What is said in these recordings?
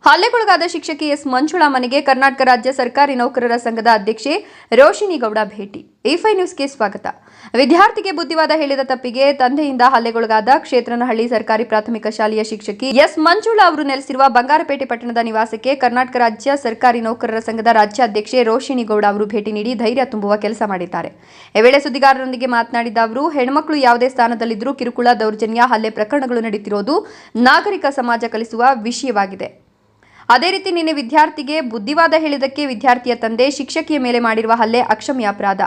ಹಲ್ಲೆಗೊಳಗಾದ ಶಿಕ್ಷಕಿ ಎಸ್ ಮಂಜುಳಾ ಮನೆಗೆ ಕರ್ನಾಟಕ ರಾಜ್ಯ ಸರ್ಕಾರಿ ನೌಕರರ ಸಂಘದ ಅಧ್ಯಕ್ಷೆ ರೋಶಿನಿ ಗೌಡ ಭೇಟಿ. E5 ನ್ಯೂಸ್ಗೆ ಸ್ವಾಗತ. ವಿದ್ಯಾರ್ಥಿಗೆ ಬುದ್ಧಿವಾದ ಹೇಳಿದ ತಪ್ಪಿಗೆ ತಂದೆಯಿಂದ ಹಲ್ಲೆಗೊಳಗಾದ ಕ್ಷೇತ್ರನಹಳ್ಳಿ ಸರ್ಕಾರಿ ಪ್ರಾಥಮಿಕ ಶಾಲೆಯ ಶಿಕ್ಷಕಿ ಎಸ್ ಮಂಜುಳಾ ಅವರು ನೆಲೆಸಿರುವ ಬಂಗಾರಪೇಟೆ ಪಟ್ಟಣದ ನಿವಾಸಕ್ಕೆ ಕರ್ನಾಟಕ ರಾಜ್ಯ ಸರ್ಕಾರಿ ನೌಕರರ ಸಂಘದ ರಾಜ್ಯಾಧ್ಯಕ್ಷೆ ರೋಶಿನಿ ಗೌಡ ಅವರು ಭೇಟಿ ನೀಡಿ ಧೈರ್ಯ ತುಂಬುವ ಕೆಲಸ ಮಾಡಿದ್ದಾರೆ. ಈ ವೇಳೆ ಸುದ್ದಿಗಾರರೊಂದಿಗೆ ಮಾತನಾಡಿದ ಅವರು, ಹೆಣ್ಮಕ್ಳು ಯಾವುದೇ ಸ್ಥಾನದಲ್ಲಿದ್ದರೂ ಕಿರುಕುಳ, ದೌರ್ಜನ್ಯ, ಹಲ್ಲೆ ಪ್ರಕರಣಗಳು ನಡೆಯುತ್ತಿರುವುದು ನಾಗರಿಕ ಸಮಾಜ ಕಲಿಸುವ ವಿಷಯವಾಗಿದೆ. ಅದೇ ರೀತಿ ನಿನ್ನೆ ವಿದ್ಯಾರ್ಥಿಗೆ ಬುದ್ಧಿವಾದ ಹೇಳಿದಕ್ಕೆ ವಿದ್ಯಾರ್ಥಿಯ ತಂದೆ ಶಿಕ್ಷಕಿಯ ಮೇಲೆ ಮಾಡಿರುವ ಹಲ್ಲೆ ಅಕ್ಷಮ್ಯ ಅಪರಾಧ.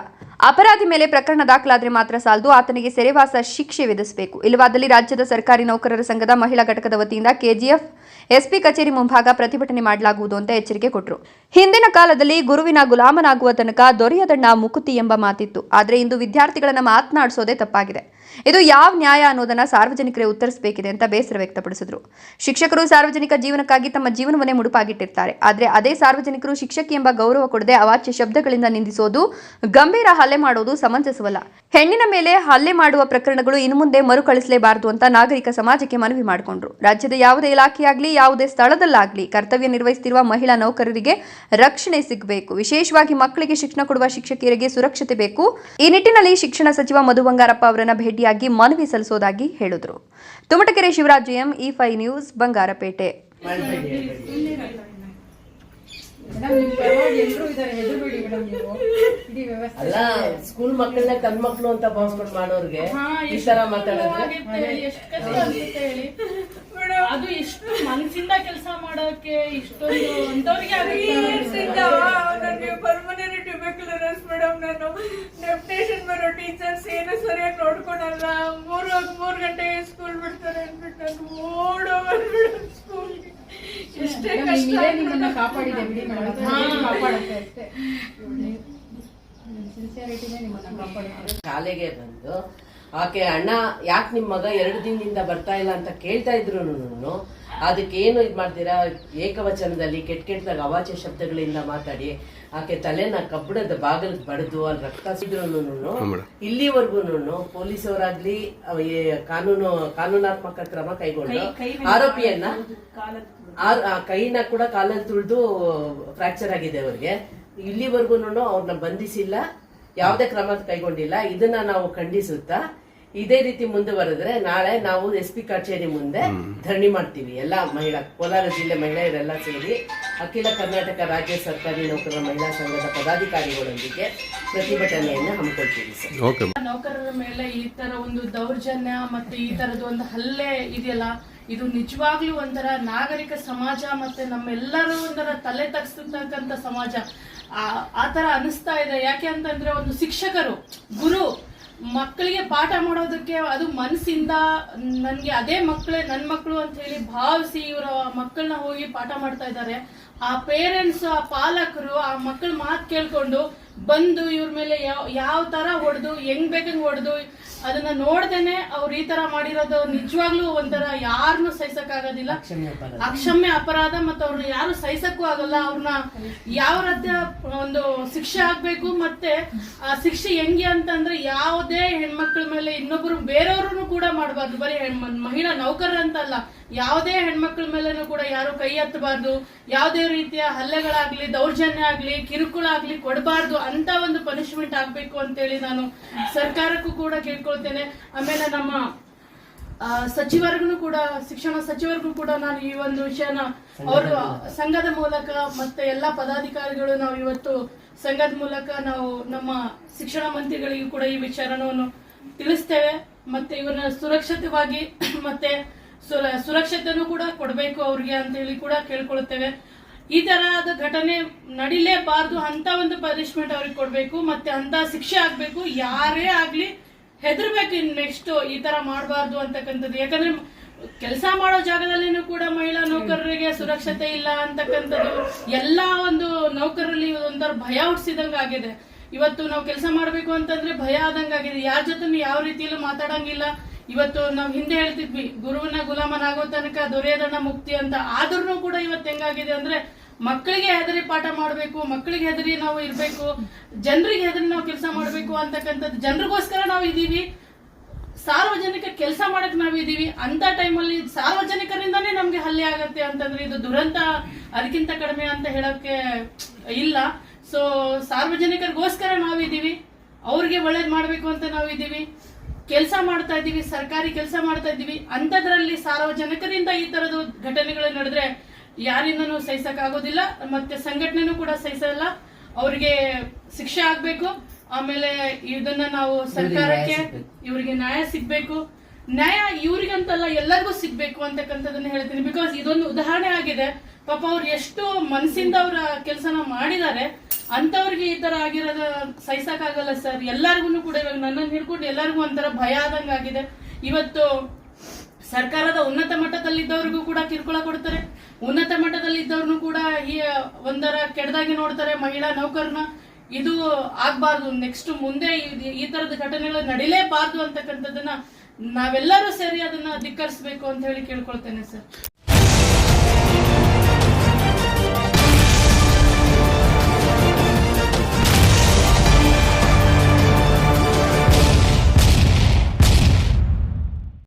ಅಪರಾಧಿ ಮೇಲೆ ಪ್ರಕರಣ ದಾಖಲಾದರೆ ಮಾತ್ರ ಸಾಲದು, ಆತನಿಗೆ ಸೆರೆವಾಸ ಶಿಕ್ಷೆ ವಿಧಿಸಬೇಕು. ಇಲ್ಲವಾದಲ್ಲಿ ರಾಜ್ಯದ ಸರ್ಕಾರಿ ನೌಕರರ ಸಂಘದ ಮಹಿಳಾ ಘಟಕದ ವತಿಯಿಂದ ಕೆಜಿಎಫ್ ಎಸ್ಪಿ ಕಚೇರಿ ಮುಂಭಾಗ ಪ್ರತಿಭಟನೆ ಮಾಡಲಾಗುವುದು ಅಂತ ಎಚ್ಚರಿಕೆ ಕೊಟ್ಟರು. ಹಿಂದಿನ ಕಾಲದಲ್ಲಿ ಗುರುವಿನ ಗುಲಾಮನಾಗುವ ತನಕ ದೊರೆಯದಣ್ಣ ಮುಕುತಿ ಎಂಬ ಮಾತಿತ್ತು. ಆದರೆ ಇಂದು ವಿದ್ಯಾರ್ಥಿಗಳನ್ನ ಮಾತನಾಡಿಸೋದೇ ತಪ್ಪಾಗಿದೆ. ಇದು ಯಾವ ನ್ಯಾಯ ಅನ್ನೋದನ್ನ ಸಾರ್ವಜನಿಕರೇ ಉತ್ತರಿಸಬೇಕಿದೆ ಅಂತ ಬೇಸರ ವ್ಯಕ್ತಪಡಿಸಿದ್ರು. ಶಿಕ್ಷಕರು ಸಾರ್ವಜನಿಕ ಜೀವನಕ್ಕಾಗಿ ತಮ್ಮ ಜೀವನವನ್ನೇ ಮುಡುಪಾಗಿಟ್ಟಿರ್ತಾರೆ. ಆದರೆ ಅದೇ ಸಾರ್ವಜನಿಕರು ಶಿಕ್ಷಕಿ ಎಂಬ ಗೌರವ ಕೊಡದೆ ಅವಾಚ್ಯ ಶಬ್ದಗಳಿಂದ ನಿಂದಿಸೋದು, ಗಂಭೀರ ಹಲ್ಲೆ ಮಾಡೋದು ಸಮಂಜಸವಲ್ಲ. ಹೆಣ್ಣಿನ ಮೇಲೆ ಹಲ್ಲೆ ಮಾಡುವ ಪ್ರಕರಣಗಳು ಇನ್ನು ಮುಂದೆ ಮರುಕಳಿಸಲೇಬಾರದು ಅಂತ ನಾಗರಿಕ ಸಮಾಜಕ್ಕೆ ಮನವಿ ಮಾಡಿಕೊಂಡ್ರು. ರಾಜ್ಯದ ಯಾವುದೇ ಇಲಾಖೆಯಾಗಲಿ ಯಾವುದೇ ಸ್ಥಳದಲ್ಲಾಗಲಿ ಕರ್ತವ್ಯ ನಿರ್ವಹಿಸುತ್ತಿರುವ ಮಹಿಳಾ ನೌಕರರಿಗೆ ರಕ್ಷಣೆ ಸಿಗಬೇಕು. ವಿಶೇಷವಾಗಿ ಮಕ್ಕಳಿಗೆ ಶಿಕ್ಷಣ ಕೊಡುವ ಶಿಕ್ಷಕಿಯರಿಗೆ ಸುರಕ್ಷತೆ ಬೇಕು. ಈ ನಿಟ್ಟಿನಲ್ಲಿ ಶಿಕ್ಷಣ ಸಚಿವ ಮಧು ಬಂಗಾರಪ್ಪ ಅವರನ್ನ ಭೇಟಿಯಾಗಿ ಮನವಿ ಸಲ್ಲಿಸೋದಾಗಿ ಹೇಳಿದರು. Tumatakere Shivaraj M, E5 News, Bangarapet. ಅಲ್ಲ, ಸ್ಕೂಲ್ ಮಕ್ಕಳನ್ನ ತನ್ನ ಮಕ್ಕಳು ಅಂತ ಭಾವಿಸ್ಕೊಂಡು ಮಾಡೋರ್ಗೆ ಈ ತರ ಅದು ಎಷ್ಟು ಮನಸ್ಸಿಂದ ಕೆಲಸ ಮಾಡೋಕೆ ಇಷ್ಟೊಂದು ಅಂತವ್ರಿಗೆ ಪರ್ಮನೆಂಟ್ ಟ್ಯೂಬರ್ಕ್ಯುಲೋಸಿಸ್ ಮೇಡಮ್, ನಾನು ಡೆಪ್ಯುಟೇಷನ್ ಬರೋ ಟೀಚರ್ಸ್ ಏನು ಸರಿಯಾಗಿ ನೋಡ್ಕೊಳಲ್ಲ. 3 ಗಂಟೆಗೆ ಸ್ಕೂಲ್ ಬಿಡ್ತಾರೆ ಅಂದ್ಬಿಟ್ಟು ನಾನು ಓಡೋವರ್ ಸ್ಕೂಲ್ಗೆ. ಎಷ್ಟೇ ಕಷ್ಟ ನಿಮ್ಮನ್ನ ಕಾಪಾಡಿದೆ ಬಿಡಿ ಮೇಡಮ್, ಕಾಪಾಡುತ್ತೆ ಅಷ್ಟೇ. ಸಿನ್ಸಿಯರಿಟಿನೇ ನಿಮ್ಮನ್ನ ಕಾಪಾಡುತ್ತೆ. ಶಾಲೆಗೆ ಬಂದು ಆಕೆ ಅಣ್ಣ ಯಾಕೆ ನಿಮ್ ಮಗ 2 ದಿನದಿಂದ ಬರ್ತಾ ಇಲ್ಲ ಅಂತ ಕೇಳ್ತಾ ಇದ್ರು. ಅದಕ್ಕೆ ಏನು ಇದ್ ಮಾಡ್ತೀರಾ, ಏಕವಚನದಲ್ಲಿ ಕೆಟ್ಟದಾಗ ಅವಾಚ್ಯ ಶಬ್ದಗಳಿಂದ ಮಾತಾಡಿ ಆಕೆ ತಲೆನ ಕಬ್ಬಣದ ಬಾಗಿಲಿಗೆ ಬಡ್ದು ಅಲ್ಲಿ ರಕ್ತ ಸಿದ್ರು. ಇಲ್ಲಿವರೆಗೂ ಪೊಲೀಸವರಾಗ್ಲಿ ಕಾನೂನಾತ್ಮಕ ಕ್ರಮ ಕೈಗೊಂಡು ಆರೋಪಿಯನ್ನ ಕೈನ ಕೂಡ ಕಾಲಲ್ಲಿ ತುಳಿದು ಫ್ರಾಕ್ಚರ್ ಆಗಿದೆ ಅವ್ರಿಗೆ. ಇಲ್ಲಿವರೆಗೂ ಅವ್ರನ್ನ ಬಂಧಿಸಿಲ್ಲ, ಯಾವುದೇ ಕ್ರಮ ಕೈಗೊಂಡಿಲ್ಲ. ಇದನ್ನ ನಾವು ಖಂಡಿಸುತ್ತಾ ಇದೇ ರೀತಿ ಮುಂದುವರೆದ್ರೆ ನಾಳೆ ನಾವು SP ಕಚೇರಿ ಮುಂದೆ ಧರಣಿ ಮಾಡ್ತೀವಿ. ಎಲ್ಲ ಕೋಲಾರ ಜಿಲ್ಲೆ ಮಹಿಳೆಯರೆಲ್ಲ ಸೇರಿ ಅಖಿಲ ಕರ್ನಾಟಕ ರಾಜ್ಯ ಸರ್ಕಾರಿ ನೌಕರರ ಮಹಿಳಾ ಸಂಘದ ಪದಾಧಿಕಾರಿಗಳೊಂದಿಗೆ ಪ್ರತಿಭಟನೆಯನ್ನು ಹಮ್ಮಿಕೊಳ್ತೀವಿ ಸರ್. ನೌಕರರ ಮೇಲೆ ಈ ತರ ಒಂದು ದೌರ್ಜನ್ಯ ಮತ್ತೆ ಈ ತರದ ಒಂದು ಹಲ್ಲೆ ಇದೆಯಲ್ಲ, ಇದು ನಿಜವಾಗ್ಲೂ ಒಂಥರ ನಾಗರಿಕ ಸಮಾಜ ಮತ್ತೆ ನಮ್ಮೆಲ್ಲರೂ ಒಂಥರ ತಲೆ ತಗ್ಸ್ತಕ್ಕಂತ ಸಮಾಜ ಆ ತರ ಅನಿಸ್ತಾ ಇದೆ. ಯಾಕೆ ಅಂತಂದ್ರೆ ಒಂದು ಶಿಕ್ಷಕರು, ಗುರು ಮಕ್ಕಳಿಗೆ ಪಾಠ ಮಾಡೋದಕ್ಕೆ ಅದು ಮನಸ್ಸಿಂದ ನನ್ಗೆ ಅದೇ ಮಕ್ಕಳೇ ನನ್ ಮಕ್ಕಳು ಅಂತ ಹೇಳಿ ಭಾವಿಸಿ ಇವರ ಮಕ್ಕಳನ್ನ ಹೋಗಿ ಪಾಠ ಮಾಡ್ತಾ ಇದ್ದಾರೆ. ಆ ಪೇರೆಂಟ್ಸ್, ಆ ಪಾಲಕರು ಆ ಮಕ್ಕಳ ಮಾತು ಕೇಳ್ಕೊಂಡು ಬಂದು ಇವ್ರ ಮೇಲೆ ಯಾವ ತರ ಹೊಡೆದು ಹೆಂಗ್ ಬೇಕಂಗ್ ಹೊಡೆದು ಅದನ್ನ ನೋಡ್ದೇನೆ ಅವ್ರು ಈ ತರ ಮಾಡಿರೋದು ನಿಜವಾಗ್ಲೂ ಒಂಥರ ಯಾರನ್ನು ಸಹಿಸಕ್ ಆಗೋದಿಲ್ಲ, ಅಕ್ಷಮ್ಯ ಅಪರಾಧ. ಮತ್ತೆ ಅವ್ರನ್ನ ಯಾರು ಸಹಿಸಕ್ಕೂ ಆಗಲ್ಲ. ಅವ್ರನ್ನ ಯಾವ ರೀತಿಯ ಒಂದು ಶಿಕ್ಷೆ ಆಗ್ಬೇಕು, ಮತ್ತೆ ಆ ಶಿಕ್ಷೆ ಹೆಂಗೆ ಅಂತಂದ್ರೆ ಯಾವುದೇ ಹೆಣ್ಮಕ್ಳ ಮೇಲೆ ಇನ್ನೊಬ್ರು ಬೇರೆಯವ್ರನ್ನು ಕೂಡ ಮಾಡಬಾರ್ದು. ಬರೀ ಮಹಿಳಾ ನೌಕರರ ಅಂತ ಅಲ್ಲ, ಯಾವುದೇ ಹೆಣ್ಮಕ್ಳ ಮೇಲೆನೂ ಕೂಡ ಯಾರು ಕೈ ಎತ್ತಬಾರ್ದು. ಯಾವುದೇ ರೀತಿಯ ಹಲ್ಲೆಗಳಾಗ್ಲಿ, ದೌರ್ಜನ್ಯ ಆಗ್ಲಿ, ಕಿರುಕುಳ ಆಗ್ಲಿ ಕೊಡಬಾರ್ದು ಅಂತ ಒಂದು ಪನಿಷ್ಮೆಂಟ್ ಆಗ್ಬೇಕು ಅಂತೇಳಿ ನಾನು ಸರ್ಕಾರಕ್ಕೂ ಕೂಡ ಕೇಳ್ಕೊಳ್ತೇನೆ. ಆಮೇಲೆ ನಮ್ಮ ಸಚಿವರಿಗೂ ಕೂಡ, ಶಿಕ್ಷಣ ಸಚಿವರಿಗೂ ಕೂಡ ನಾನು ಈ ಒಂದು ವಿಷಯನ ಅವರು ಸಂಘದ ಮೂಲಕ ಮತ್ತೆ ಎಲ್ಲಾ ಪದಾಧಿಕಾರಿಗಳು ನಾವು ಇವತ್ತು ಸಂಘದ ಮೂಲಕ ನಾವು ನಮ್ಮ ಶಿಕ್ಷಣ ಮಂತ್ರಿಗಳಿಗೂ ಕೂಡ ಈ ವಿಚಾರವನ್ನು ತಿಳಿಸ್ತೇವೆ. ಮತ್ತೆ ಇವನ್ನ ಸುರಕ್ಷಿತವಾಗಿ ಮತ್ತೆ ಸುರಕ್ಷತೆನೂ ಕೂಡ ಕೊಡಬೇಕು ಅವ್ರಿಗೆ ಅಂತ ಹೇಳಿ ಕೂಡ ಕೇಳ್ಕೊಳ್ತೇವೆ. ಈ ತರಹದ ಘಟನೆ ನಡಿಲೇಬಾರ್ದು, ಅಂತ ಒಂದು ಪನಿಷ್ಮೆಂಟ್ ಅವ್ರಿಗೆ ಕೊಡ್ಬೇಕು, ಮತ್ತೆ ಅಂತ ಶಿಕ್ಷೆ ಆಗ್ಬೇಕು. ಯಾರೇ ಆಗ್ಲಿ ಹೆದರ್ಬೇಕು ನೆಕ್ಸ್ಟ್ ಈ ತರ ಮಾಡಬಾರ್ದು ಅಂತಕ್ಕಂಥದ್ದು. ಯಾಕಂದ್ರೆ ಕೆಲಸ ಮಾಡೋ ಜಾಗದಲ್ಲಿನೂ ಕೂಡ ಮಹಿಳಾ ನೌಕರರಿಗೆ ಸುರಕ್ಷತೆ ಇಲ್ಲ ಅಂತಕ್ಕಂಥದ್ದು ಎಲ್ಲಾ ಒಂದು ನೌಕರರಲ್ಲಿ ಒಂಥರ ಭಯ ಹುಟ್ಟಿಸಿದಂಗ ಆಗಿದೆ. ಇವತ್ತು ನಾವು ಕೆಲಸ ಮಾಡ್ಬೇಕು ಅಂತಂದ್ರೆ ಭಯ ಆದಂಗಾಗಿದೆ. ಯಾರ ಜೊತೆ ಯಾವ ರೀತಿಯಲ್ಲೂ ಮಾತಾಡಂಗಿಲ್ಲ. ಇವತ್ತು ನಾವು ಹಿಂದೆ ಹೇಳ್ತಿದ್ವಿ, ಗುರುವಿನ ಗುಲಾಮನಾಗೋ ತನಕ ದೊರೆಯದಣ್ಣ ಮುಕ್ತಿ ಅಂತ. ಆದ್ರೂ ಕೂಡ ಇವತ್ತು ಹೆಂಗಾಗಿದೆ ಅಂದ್ರೆ ಮಕ್ಕಳಿಗೆ ಹೆದರಿ ಪಾಠ ಮಾಡಬೇಕು, ಮಕ್ಕಳಿಗೆ ಹೆದರಿ ನಾವು ಇರ್ಬೇಕು, ಜನರಿಗೆ ಹೆದರಿ ನಾವು ಕೆಲಸ ಮಾಡಬೇಕು ಅಂತಕ್ಕಂಥದ್ದು. ಜನರಿಗೋಸ್ಕರ ನಾವು ಇದೀವಿ, ಸಾರ್ವಜನಿಕ ಕೆಲಸ ಮಾಡಕ್ ನಾವಿದೀವಿ ಅಂತ ಟೈಮಲ್ಲಿ ಸಾರ್ವಜನಿಕರಿಂದಾನೇ ನಮ್ಗೆ ಹಲ್ಲೆ ಆಗತ್ತೆ ಅಂತಂದ್ರೆ ಇದು ದುರಂತ ಅದಕ್ಕಿಂತ ಕಡಿಮೆ ಅಂತ ಹೇಳಕ್ಕೆ ಇಲ್ಲ. ಸೊ ಸಾರ್ವಜನಿಕರಿಗೋಸ್ಕರ ನಾವಿದೀವಿ, ಅವ್ರಿಗೆ ಒಳ್ಳೇದ್ ಮಾಡ್ಬೇಕು ಅಂತ ನಾವಿದೀವಿ, ಕೆಲಸ ಮಾಡ್ತಾ ಇದೀವಿ, ಸರ್ಕಾರಿ ಕೆಲಸ ಮಾಡ್ತಾ ಇದೀವಿ. ಅಂತದ್ರಲ್ಲಿ ಸಾರ್ವಜನಿಕರಿಂದ ಈ ತರದ ಘಟನೆಗಳು ನಡೆದ್ರೆ ಯಾರಿಂದನೂ ಸಹಿಸಕ್ ಆಗೋದಿಲ್ಲ, ಮತ್ತೆ ಸಂಘಟನೆನೂ ಕೂಡ ಸಹಿಸಲ್ಲ. ಅವ್ರಿಗೆ ಶಿಕ್ಷೆ ಆಗ್ಬೇಕು. ಆಮೇಲೆ ಇದನ್ನ ನಾವು ಸರ್ಕಾರಕ್ಕೆ ಇವ್ರಿಗೆ ನ್ಯಾಯ ಸಿಗ್ಬೇಕು. ನ್ಯಾಯ ಇವ್ರಿಗಂತಲ್ಲ ಎಲ್ಲರಿಗೂ ಸಿಗ್ಬೇಕು ಅಂತಕ್ಕಂಥದ್ದನ್ನ ಹೇಳ್ತೀನಿ. ಬಿಕಾಸ್ ಇದೊಂದು ಉದಾಹರಣೆ ಆಗಿದೆ. ಪಾಪ ಅವ್ರು ಎಷ್ಟು ಮನಸ್ಸಿಂದ ಅವ್ರ ಕೆಲಸನ ಮಾಡಿದ್ದಾರೆ. ಅಂತವ್ರಿಗೆ ಈ ತರ ಆಗಿರೋದ ಸಹಿಸಕ್ ಆಗಲ್ಲ ಸರ್. ಎಲ್ಲರಿಗೂ ಕೂಡ ಇವಾಗ ನನ್ನನ್ನು ಹಿಡ್ಕೊಂಡು ಎಲ್ಲರಿಗೂ ಒಂಥರ ಭಯ ಆದಂಗ ಆಗಿದೆ. ಇವತ್ತು ಸರ್ಕಾರದ ಉನ್ನತ ಮಟ್ಟದಲ್ಲಿದ್ದವ್ರಿಗೂ ಕೂಡ ಕಿರುಕುಳ ಕೊಡ್ತಾರೆ, ಉನ್ನತ ಮಟ್ಟದಲ್ಲಿದ್ದವ್ರನ್ನು ಕೂಡ ಈ ಒಂದರ ಕೆಡದಾಗಿ ನೋಡ್ತಾರೆ ಮಹಿಳಾ ನೌಕರನ. ಇದು ಆಗ್ಬಾರ್ದು. ನೆಕ್ಸ್ಟ್ ಮುಂದೆ ಈ ತರದ ಘಟನೆಗಳು ನಡಿಲೇಬಾರ್ದು ಅಂತಕ್ಕಂಥದ್ದನ್ನ ನಾವೆಲ್ಲರೂ ಸೇರಿ ಅದನ್ನ ಧಿಕ್ಕರಿಸಬೇಕು ಅಂತ ಹೇಳಿ ಕೇಳ್ಕೊಳ್ತೇನೆ ಸರ್.